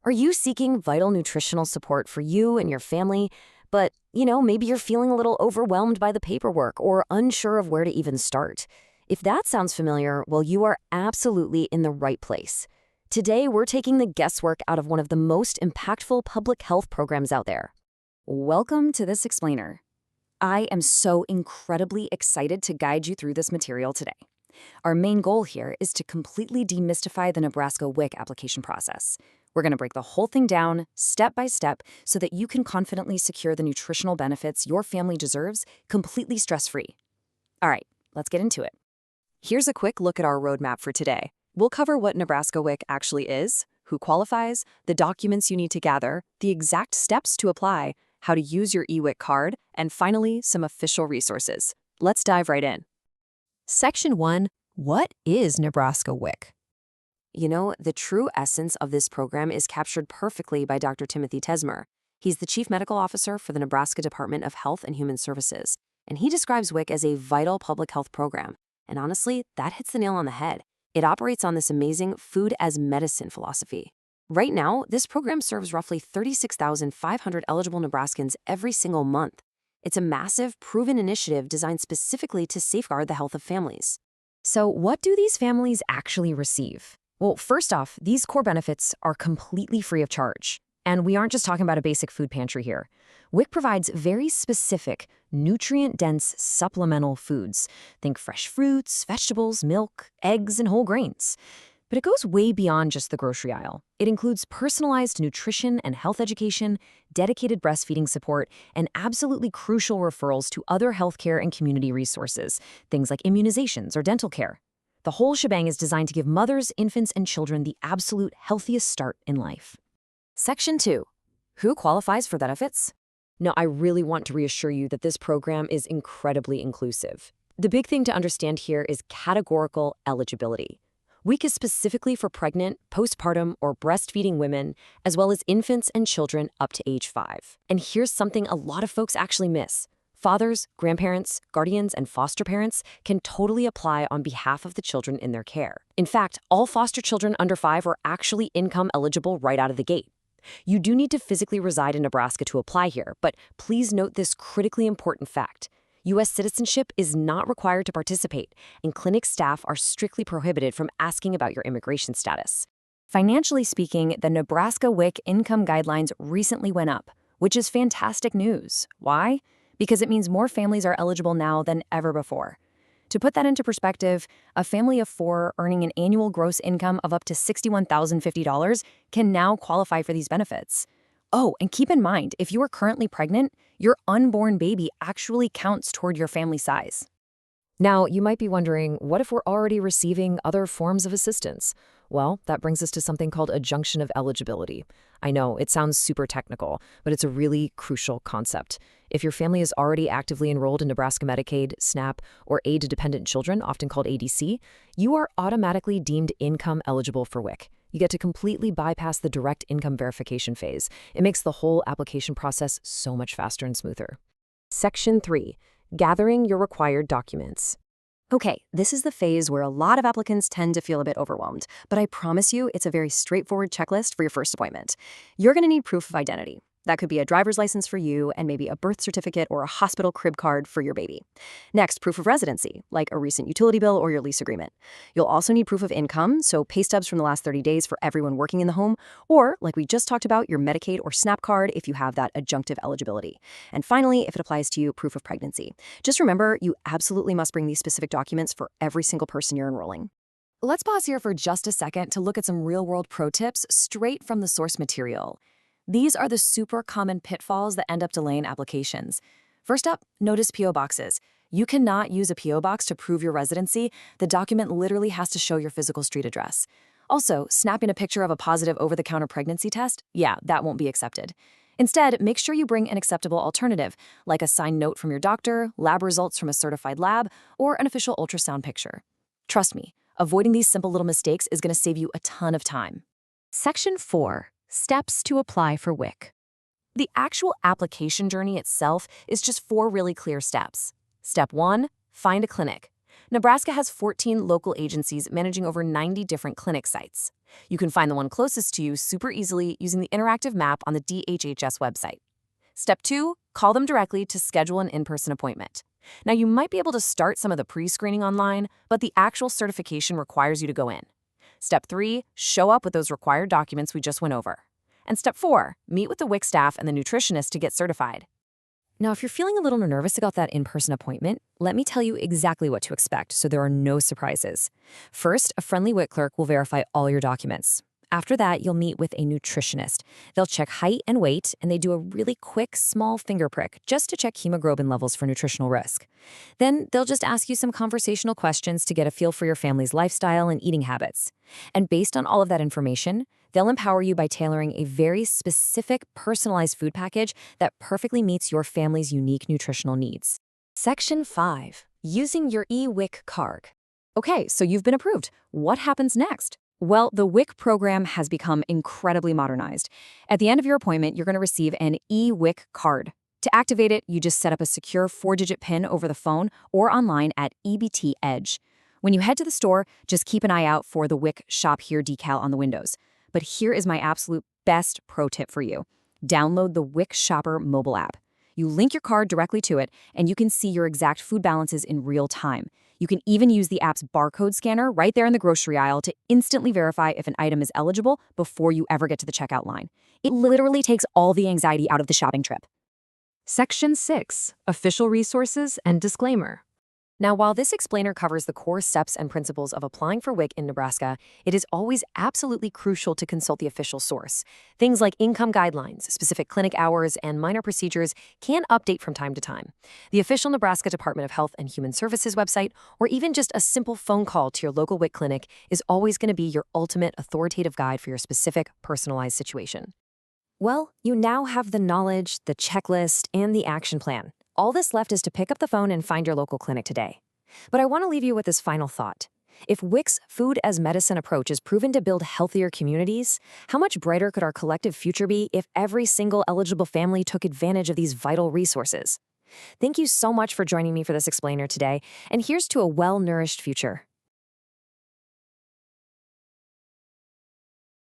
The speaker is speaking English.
Are you seeking vital nutritional support for you and your family, but, maybe you're feeling a little overwhelmed by the paperwork or unsure of where to even start? If that sounds familiar, well, you are absolutely in the right place. Today, we're taking the guesswork out of one of the most impactful public health programs out there. Welcome to this explainer. I am so incredibly excited to guide you through this material today. Our main goal here is to completely demystify the Nebraska WIC application process. We're going to break the whole thing down step by step so that you can confidently secure the nutritional benefits your family deserves completely stress-free. All right, let's get into it. Here's a quick look at our roadmap for today. We'll cover what Nebraska WIC actually is, who qualifies, the documents you need to gather, the exact steps to apply, how to use your eWIC card, and finally, some official resources. Let's dive right in. Section 1. What is Nebraska WIC? The true essence of this program is captured perfectly by Dr. Timothy Tesmer. He's the Chief Medical Officer for the Nebraska Department of Health and Human Services, and he describes WIC as a vital public health program. And honestly, that hits the nail on the head. It operates on this amazing food as medicine philosophy. Right now, this program serves roughly 36,500 eligible Nebraskans every single month. It's a massive, proven initiative designed specifically to safeguard the health of families. So what do these families actually receive? Well, first off, these core benefits are completely free of charge. And we aren't just talking about a basic food pantry here. WIC provides very specific, nutrient-dense supplemental foods. Think fresh fruits, vegetables, milk, eggs, and whole grains. But it goes way beyond just the grocery aisle. It includes personalized nutrition and health education, dedicated breastfeeding support, and absolutely crucial referrals to other healthcare and community resources, things like immunizations or dental care. The whole shebang is designed to give mothers, infants, and children the absolute healthiest start in life. Section 2. Who qualifies for benefits? Now, I really want to reassure you that this program is incredibly inclusive. The big thing to understand here is categorical eligibility. WIC is specifically for pregnant, postpartum, or breastfeeding women, as well as infants and children up to age 5. And here's something a lot of folks actually miss. Fathers, grandparents, guardians, and foster parents can totally apply on behalf of the children in their care. In fact, all foster children under 5 are actually income eligible right out of the gate. You do need to physically reside in Nebraska to apply here, but please note this critically important fact. U.S. citizenship is not required to participate, and clinic staff are strictly prohibited from asking about your immigration status. Financially speaking, the Nebraska WIC income guidelines recently went up, which is fantastic news. Why? Because it means more families are eligible now than ever before. To put that into perspective, a family of 4 earning an annual gross income of up to $61,050 can now qualify for these benefits. Oh, and keep in mind, if you are currently pregnant, your unborn baby actually counts toward your family size. Now, you might be wondering, what if we're already receiving other forms of assistance? Well, that brings us to something called adjunction of eligibility. I know, it sounds super technical, but it's a really crucial concept. If your family is already actively enrolled in Nebraska Medicaid, SNAP, or Aid to Dependent Children, often called ADC, you are automatically deemed income eligible for WIC. You get to completely bypass the direct income verification phase. It makes the whole application process so much faster and smoother. Section 3. Gathering your required documents. Okay, this is the phase where a lot of applicants tend to feel a bit overwhelmed, but I promise you it's a very straightforward checklist for your first appointment. You're going to need proof of identity. That could be a driver's license for you and maybe a birth certificate or a hospital crib card for your baby. Next, proof of residency, like a recent utility bill or your lease agreement. You'll also need proof of income, so pay stubs from the last 30 days for everyone working in the home, or, like we just talked about, your Medicaid or SNAP card if you have that adjunctive eligibility. And finally, if it applies to you, proof of pregnancy. Just remember, you absolutely must bring these specific documents for every single person you're enrolling. Let's pause here for just a second to look at some real-world pro tips straight from the source material. These are the super common pitfalls that end up delaying applications. First up, notice P.O. boxes. You cannot use a P.O. box to prove your residency. The document literally has to show your physical street address. Also, snapping a picture of a positive over-the-counter pregnancy test, that won't be accepted. Instead, make sure you bring an acceptable alternative, like a signed note from your doctor, lab results from a certified lab, or an official ultrasound picture. Trust me, avoiding these simple little mistakes is going to save you a ton of time. Section 4. Steps to apply for WIC. The actual application journey itself is just 4 really clear steps. Step 1, find a clinic. Nebraska has 14 local agencies managing over 90 different clinic sites. You can find the one closest to you super easily using the interactive map on the DHHS website. Step 2, call them directly to schedule an in-person appointment. Now, you might be able to start some of the pre-screening online, but the actual certification requires you to go in. Step 3, show up with those required documents we just went over. And Step 4, meet with the WIC staff and the nutritionist to get certified. Now, if you're feeling a little nervous about that in-person appointment, let me tell you exactly what to expect so there are no surprises. First, a friendly WIC clerk will verify all your documents. After that, you'll meet with a nutritionist. They'll check height and weight, and they do a really quick, small finger prick just to check hemoglobin levels for nutritional risk. Then they'll just ask you some conversational questions to get a feel for your family's lifestyle and eating habits. And based on all of that information, they'll empower you by tailoring a very specific, personalized food package that perfectly meets your family's unique nutritional needs. Section 5. Using your eWIC card. Okay, so you've been approved. What happens next? Well, the WIC program has become incredibly modernized. At the end of your appointment, you're going to receive an eWIC card. To activate it, you just set up a secure 4-digit PIN over the phone or online at EBT Edge. When you head to the store, just keep an eye out for the WIC Shop Here decal on the windows. But here is my absolute best pro tip for you. Download the WIC Shopper mobile app. You link your card directly to it, and you can see your exact food balances in real time. You can even use the app's barcode scanner right there in the grocery aisle to instantly verify if an item is eligible before you ever get to the checkout line. It literally takes all the anxiety out of the shopping trip. Section 6. Official resources and disclaimer. Now, while this explainer covers the core steps and principles of applying for WIC in Nebraska, it is always absolutely crucial to consult the official source. Things like income guidelines, specific clinic hours, and minor procedures can update from time to time. The official Nebraska Department of Health and Human Services website, or even just a simple phone call to your local WIC clinic, is always going to be your ultimate authoritative guide for your specific, personalized situation. Well, you now have the knowledge, the checklist, and the action plan. All that's left is to pick up the phone and find your local clinic today. But I want to leave you with this final thought. If WIC's food as medicine approach is proven to build healthier communities, how much brighter could our collective future be if every single eligible family took advantage of these vital resources? Thank you so much for joining me for this explainer today, and here's to a well-nourished future.